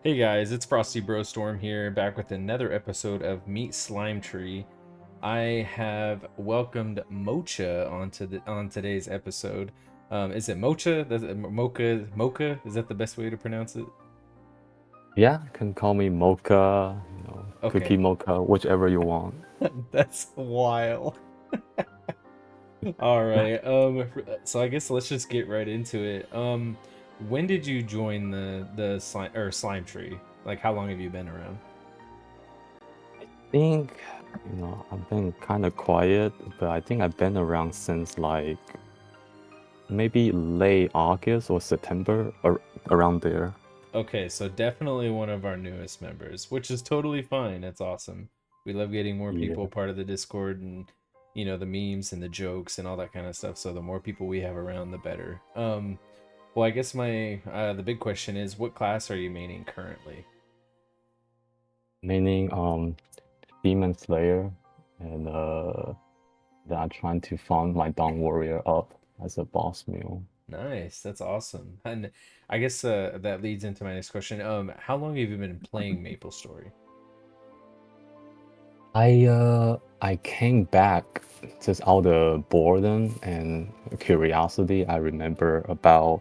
Hey guys, it's Frosty Bro Storm here, back with another episode of Meet Slimetree. I have welcomed Mocha on today's episode. Is it Mocha? Mocha? Is that the best way to pronounce it? Yeah, you can call me Mocha, Cookie Okay, Mocha, whichever you want. that's wild. All right. So I guess let's just get right into it. When did you join the slime tree? Like, how long have you been around? Think, I've been kind of quiet, but I think I've been around since like maybe late August or September, or around there. Okay, so definitely one of our newest members, which is totally fine. That's awesome. We love getting more people Yeah. part of the Discord and the memes and the jokes and all that kind of stuff. So the more people we have around, the better. Well, I guess my the big question is, what class are you maining currently? Meaning Demon Slayer, and then I'm trying to farm my Dawn Warrior up as a boss meal. Nice, that's awesome. And I guess that leads into my next question. How long have you been playing Maple Story? I came back just out of boredom and curiosity. I remember about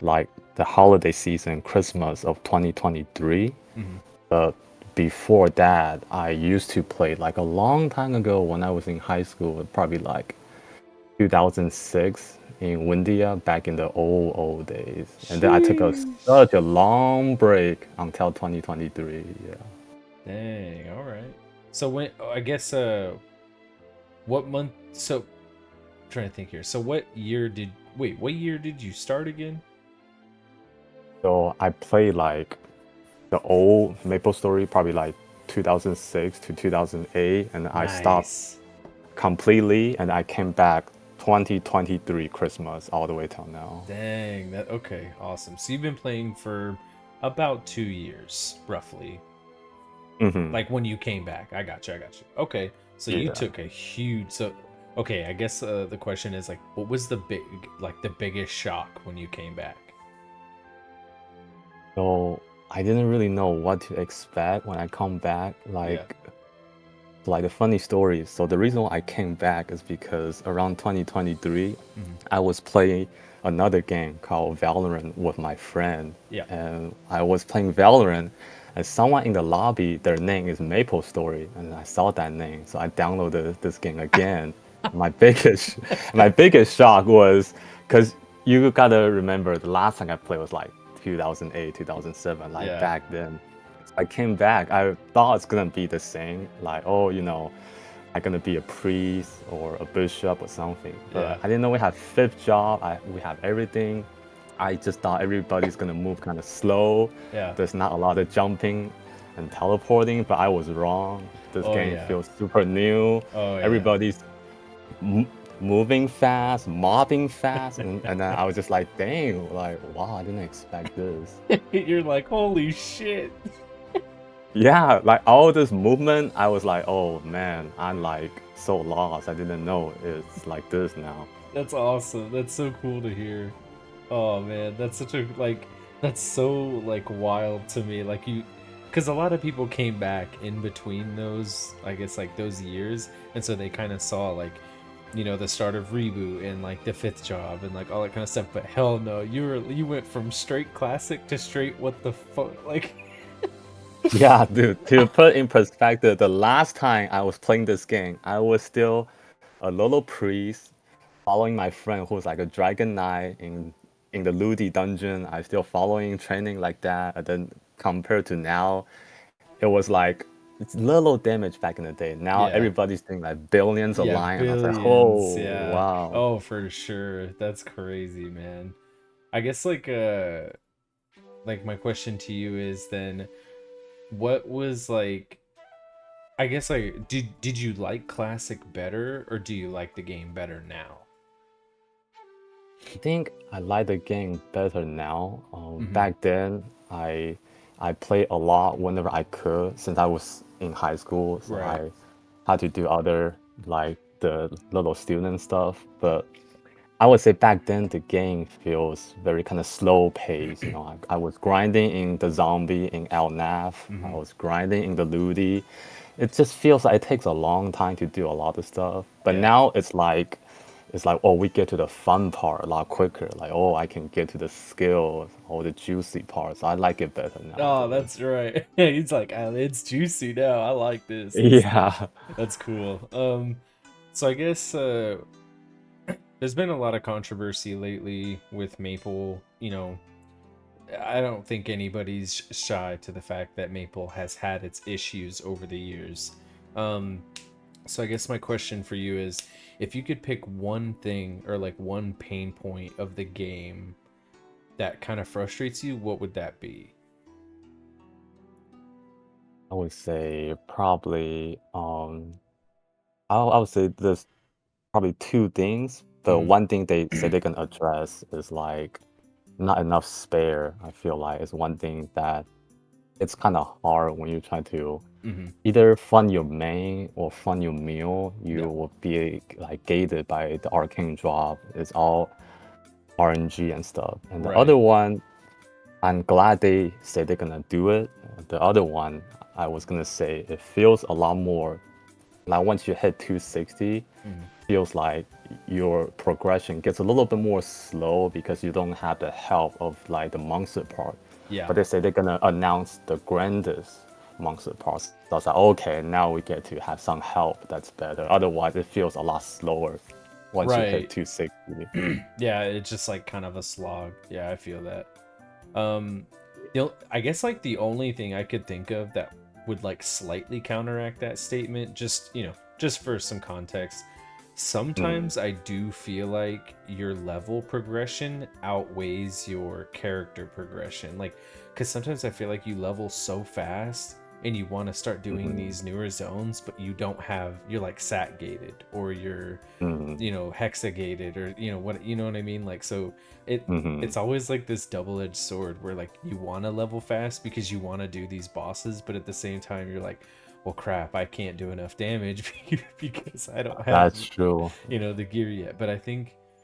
like the holiday season, Christmas of 2023. Hmm. But before that, I used to play like a long time ago when I was in high school, probably like 2006 in Windia back in the old days. And then I took Sheesh. such a long break until 2023. Yeah. Dang, all right. So when I guess what month? So I'm trying to think here. So what year did you start again? So I played like the old Maple Story, probably like 2006 to 2008, and I stopped Nice. completely, and I came back 2023 Christmas all the way till now. Dang, that okay, awesome. So you've been playing for about 2 years, roughly. Hmm. Like when you came back. I got you. Okay. So you Yeah. took a huge okay, I guess the question is like what was the biggest shock when you came back? So I didn't really know what to expect when I come back. Yeah. Like the funny story. So the reason why I came back is because around 2023, Hmm. I was playing another game called Valorant with my friend, Yeah. and I was playing Valorant, and someone in the lobby, their name is Maple Story, and I saw that name, so I downloaded this game again. My biggest, my biggest shock was because you gotta remember the last time I played was like 2008, 2007, like Yeah. back then. I came back, I thought it's gonna be the same, like, oh, I'm gonna be a priest or a bishop or something. Yeah. But I didn't know we have fifth job. We have everything. I just thought everybody's gonna move kind of slow. Yeah. There's not a lot of jumping and teleporting, but I was wrong. This Oh game yeah. feels super new. Oh yeah. Everybody's m moving fast, mobbing fast, and then I was just like, dang, like, wow, I didn't expect this. You're like, holy shit. Yeah, like all this movement, I was like, oh man, I'm like so lost. I didn't know it's like this now. That's awesome. That's so cool to hear. Oh man, that's such a that's so like wild to me. Like because a lot of people came back in between those, I guess like those years, and so they kind of saw like the start of reboot and like the fifth job and like all that kind of stuff. But hell no, you went from straight classic to straight what the fuck like. Yeah, dude, to put in perspective, the last time I was playing this game, I was still a little priest following my friend who's like a dragon knight in the Ludi dungeon. I still following training like that. And then compared to now, it was like it's little damage back in the day. Now Yeah. everybody's doing like billions of Yeah, lion. I was like, billions. oh Yeah. wow. Oh, for sure. That's crazy, man. I guess like my question to you is then what was like I guess like did you like classic better or do you like the game better now? I think I like the game better now. Hmm. Back then, I played a lot whenever I could since I was in high school, so Right. I had to do other like the little student stuff. But I would say back then the game feels very kind of slow pace. You know, I was grinding in the zombie in LNAF. I Hmm. was grinding in the Ludi. It just feels like it takes a long time to do a lot of stuff. But Yeah. now it's like oh, we get to the fun part a lot quicker. Like oh, I can get to the skills, all the juicy parts. I like it better Oh, nowadays. that's right. He's like, "Ah, it's juicy now. I like this. Yeah. That's cool. So I guess there's been a lot of controversy lately with Maple. I don't think anybody's shy to the fact that Maple has had its issues over the years. Um, so I guess my question for you is, if you could pick one thing or like one pain point of the game that kind of frustrates you, what would that be? I would say probably I would say there's probably two things. The Hmm. one thing they say they can address is like not enough spare. I feel like is one thing that it's kind of hard when you try to Hmm. either fund your main or fund your meal. Yeah. You will be like gated by the arcane drop. It's all RNG and stuff. And the other Right. one, I'm glad they say they're gonna do it. The other one, I was gonna say it feels a lot more like once you hit 260, Hmm. feels like your progression gets a little bit more slow because you don't have the help of like the monster part. Yeah. But they say they're gonna announce the grandest monster parts. So I was like, okay, now we get to have some help that's better. Otherwise, it feels a lot slower once you hit Right. 260. Yeah, it's just like kind of a slog. Yeah, I feel that. Um, I guess like the only thing I could think of that would like slightly counteract that statement, just for some context. Mm, Sometimes I do feel like your level progression outweighs your character progression. Like, because sometimes I feel like you level so fast and you want to start doing mhm, these newer zones, but you're like sat gated or you're mm, hexagated or what I mean, like, so mhm. it's always like this double-edged sword where like you want to level fast because you want to do these bosses, but at the same time you're like, well crap, I can't do enough damage because I don't have That's true. the gear yet. But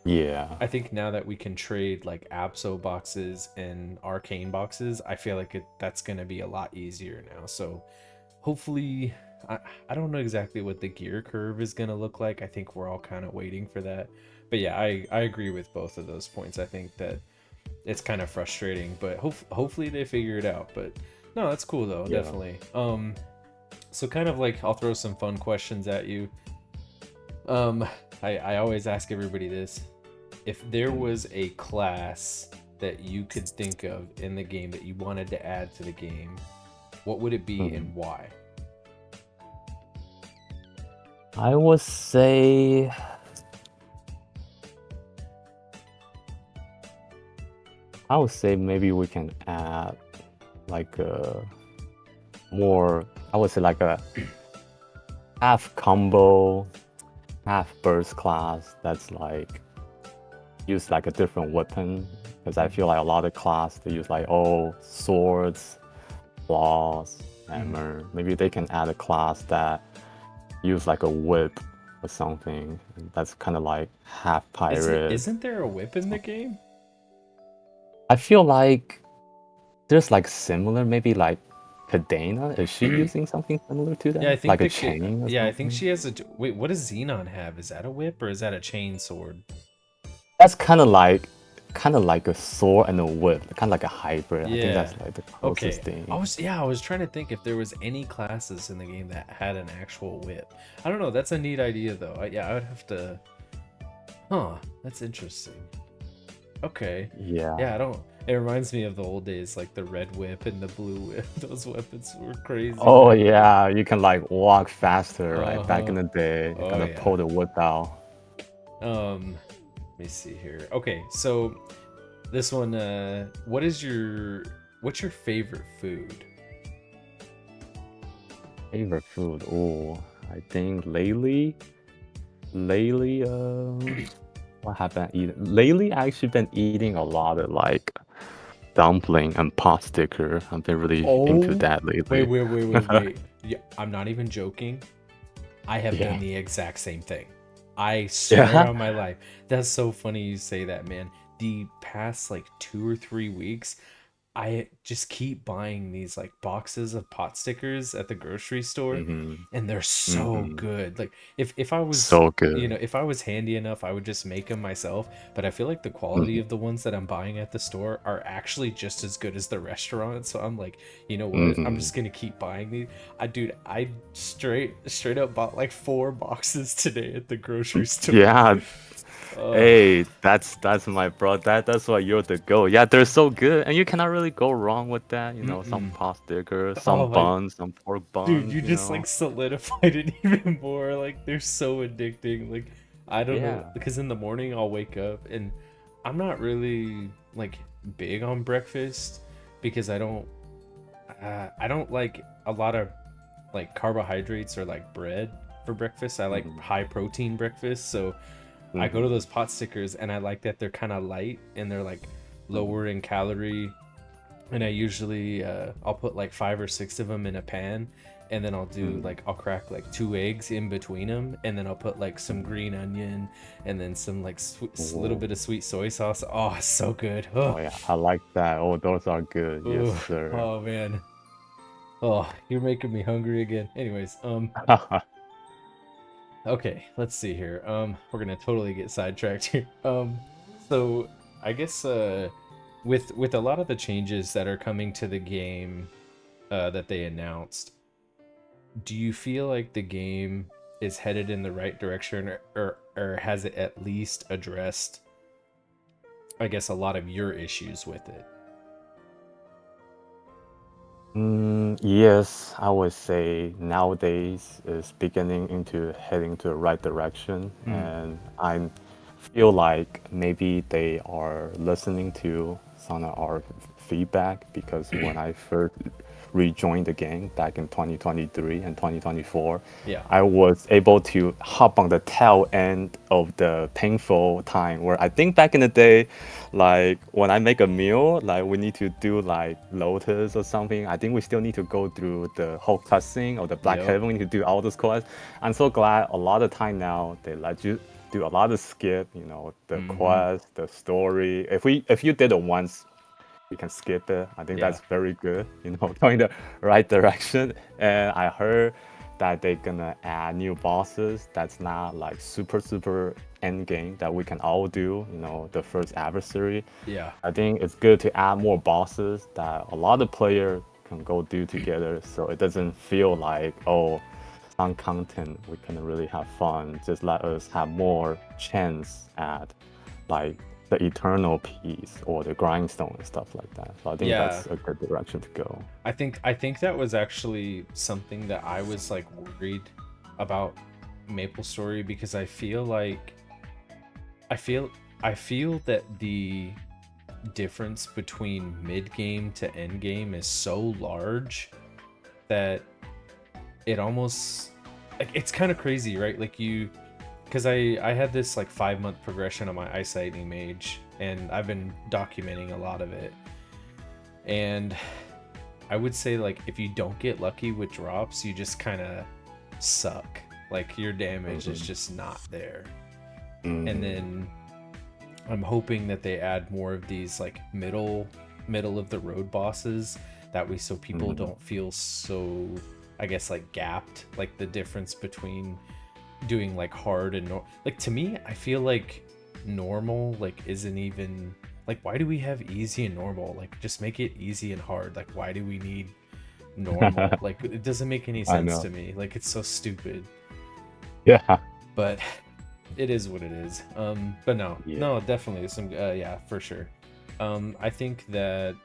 Yeah, I think now that we can trade like Abso boxes and arcane boxes, I feel like that's going to be a lot easier now. So hopefully, I, I don't know exactly what the gear curve is going to look like. I think we're all kind of waiting for that. But yeah, I agree with both of those points. I think that it's kind of frustrating, but hopefully they figure it out. But no, that's cool though, yeah. definitely. So kind of like I'll throw some fun questions at you. Um, I always ask everybody this: if there Mm, was a class that you could think of in the game that you wanted to add to the game, what would it be mhm. and why? I would say maybe we can add like a more, I would say like a half combo, half burst class that's like use like a different weapon. Because I feel Hmm. like a lot of class they use like oh swords, claws, Hmm. hammer. Maybe they can add a class that use like a whip or something. That's kind of like half pirate. Isn't there a whip in the game? I feel like there's like similar, maybe like Cadena. Is she using something similar to Yeah, I that? think Like a the kid. chain or Yeah, I think something? she has a. Wait, what does Xenon have? Is that a whip or is that a chain sword? That's kind of like a sword and a whip, kind of like a hybrid. I think Yeah. that's like the closest Okay. thing. I was trying to think if there was any classes in the game that had an actual whip. I don't know. That's a neat idea though. Yeah, I would have to. Huh. That's interesting. Okay. Yeah. Yeah, I don't. It reminds me of the old days, like the red whip and the blue whip. Those weapons were crazy Oh back then. yeah, you can like walk faster, Uh right? Back huh. in the day, you Oh gotta yeah. pull the whip out. Let me see here. Okay, so this one, what's your favorite food? Favorite food? Oh, I think lately, what have I eaten? Lately, I actually been eating a lot of like dumpling and pot sticker. I've been really into Oh, that lately. wait. Yeah, I'm not even joking. I have done Yeah. the exact same thing. I swear Yeah. on my life. That's so funny you say that, man. The past like 2 or 3 weeks, I just keep buying these like boxes of pot stickers at the grocery store, Hmm. and they're so Hmm. good. Like if I was, So you good. know, if I was handy enough, I would just make them myself, but I feel like the quality Hmm. of the ones that I'm buying at the store are actually just as good as the restaurant. So I'm like, you know what? I'm Hmm. just going to keep buying these. I straight up bought like 4 boxes today at the grocery store. Yeah. Oh, Hey, that's my bro. That's why you're the go. Yeah, they're so good, and you cannot really go wrong with that. You know, some mm-mm. pot stickers, some Oh my buns, some pork dude, buns. you You just know. like solidified it even more. Like they're so addicting. Like I don't know, Yeah. because in the morning I'll wake up and I'm not really like big on breakfast because I don't like a lot of like carbohydrates or like bread for breakfast. I like Hmm. high protein breakfast. So I go to Hmm. those pot stickers and I like that they're kind of light and they're like Hmm. lower in calorie, and I usually I'll put like 5 or 6 of them in a pan, and then Hmm. I'll crack like 2 eggs in between them, and then I'll put like some Hmm. green onion, and then some like little Oh, bit of sweet soy sauce. Oh, it's so good. Oh, oh yeah, I like that. Oh, those are good. Yes, oh, sir. oh man. Oh, you're making me hungry again. Anyways, okay, let's see here. We're gonna totally get sidetracked here. So I guess with a lot of the changes that are coming to the game that they announced, do you feel like the game is headed in the right direction, or has it at least addressed, I guess, a lot of your issues with it? Yes, I would say nowadays is beginning into heading to the right direction, Mm. and I feel like maybe they are listening to some of our feedback because when I first rejoined the game back in 2023 and 2024, Yeah. I was able to hop on the tail end of the painful time where I think back in the day, like when I make a meal, like we need to do like Lotus or something. I think we still need to go through the whole cutscene or the Black Yep. Heaven. We need to do all those quests. I'm so glad a lot of time now they let you do a lot of skip, you know, the Mm-hmm. quest, the story. If you did it once, you can skip it. I think Yeah. that's very good, you know, going the right direction. And I heard that they're gonna add new bosses that's not like super end game that we can all do, you know, the first adversary. Yeah. I think it's good to add more bosses that a lot of players can go do together so it doesn't feel like, oh, some content we can really have fun. Just let us have more chance at like the eternal piece or the grindstone and stuff like that. So I think Yeah. that's a good direction to go. I think that was actually something that I was like worried about Maple Story, because I feel I feel that the difference between mid game to end game is so large that it almost, like, it's kind of crazy, right? Like you, because I had this like 5 month progression on my eyesight mage, and I've been documenting a lot of it, and I would say, like, if you don't get lucky with drops, you just kind of suck. Like your damage is Hmm. just not there. And Hmm. then I'm hoping that they add more of these like middle of the road bosses, that way so people Hmm. don't feel so, I guess, like gapped, like the difference between doing like hard and like, to me I feel like normal like isn't even, like, why do we have easy and normal? Like just make it easy and hard. Like why do we need normal? Like it doesn't make any I sense know. to me. Like it's so stupid. Yeah. But it is what it is. But no, Yeah. no, definitely some. Yeah, for sure. I think that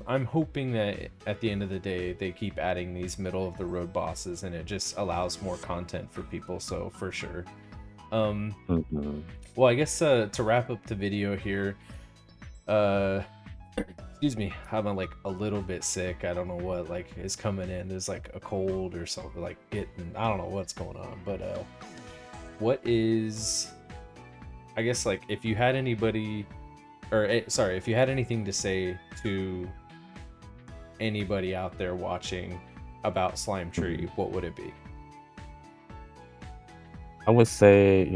I'm hoping that at the end of the day they keep adding these middle of the road bosses, and it just allows more content for people. So for sure. Um, Hmm. well, I guess to wrap up the video here, uh, excuse me, I'm like a little bit sick. I don't know what like is coming in. There's like a cold or something, like getting. I don't know what's going on, but what is, I guess, like, if you had anybody, or sorry, if you had anything to say to anybody out there watching about Hmm. Slimetree, what would it be? I would say,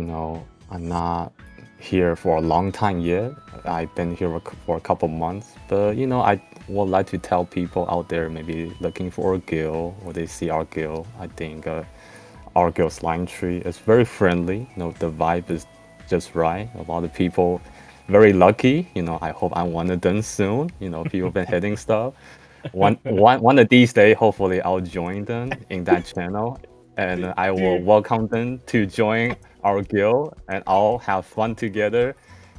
I'm not here for a long time yet. I've been here for a couple months, but I would like to tell people out there maybe looking for a guild or they see our guild. I think our guild Slimetree is very friendly. The vibe is just right. A lot of people very lucky. I hope I'm one of them soon. People been hitting stuff. One of these days, hopefully, I'll join them in that channel, and I will Dude, welcome them to join our guild, and I'll have fun together,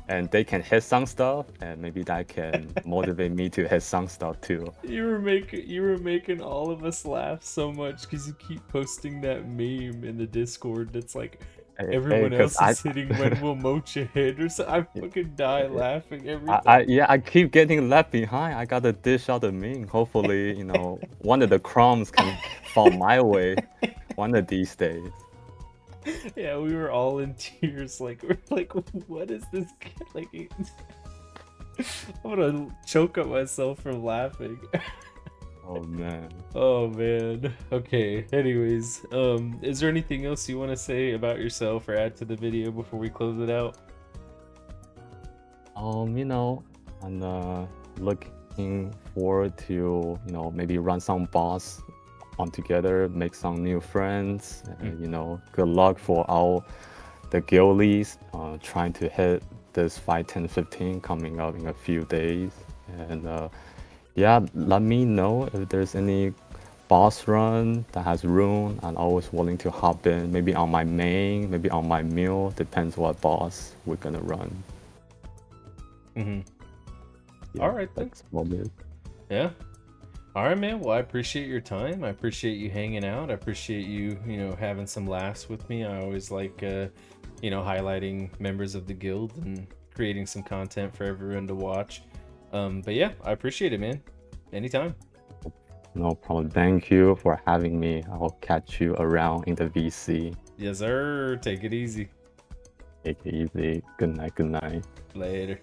and they can hit some stuff, and maybe that can motivate me to hit some stuff too. you were making all of us laugh so much because you keep posting that meme in the Discord that's like Hey, everyone because else is hitting when will Mocha hit or so. I fucking die laughing every time. yeah, I keep getting left behind. I gotta dish out the meme. Hopefully, one of the crumbs can fall my way one of these days. Yeah, we were all in tears. Like we're like, what is this kid like? I'm gonna choke up myself from laughing. Oh man. Oh man. Okay. Anyways, is there anything else you want to say about yourself or add to the video before we close it out? I'm looking forward to, maybe run some boss on together, make some new friends, and, good luck for all the guildies trying to hit this 5, 10, 15 coming up in a few days. And yeah, let me know if there's any boss run that has room. I'm always willing to hop in, maybe on my main, maybe on my mule, depends what boss we're gonna run. Mm-hmm. All Yeah, right then. that's what it is. Yeah. All right, man. Well, I appreciate your time. I appreciate you hanging out. I appreciate you, having some laughs with me. I always like, highlighting members of the guild and creating some content for everyone to watch. But yeah, I appreciate it, man. Anytime. No problem. Thank you for having me. I'll catch you around in the VC. Yes, sir. Take it easy. Take it easy. Good night. Good night. Later.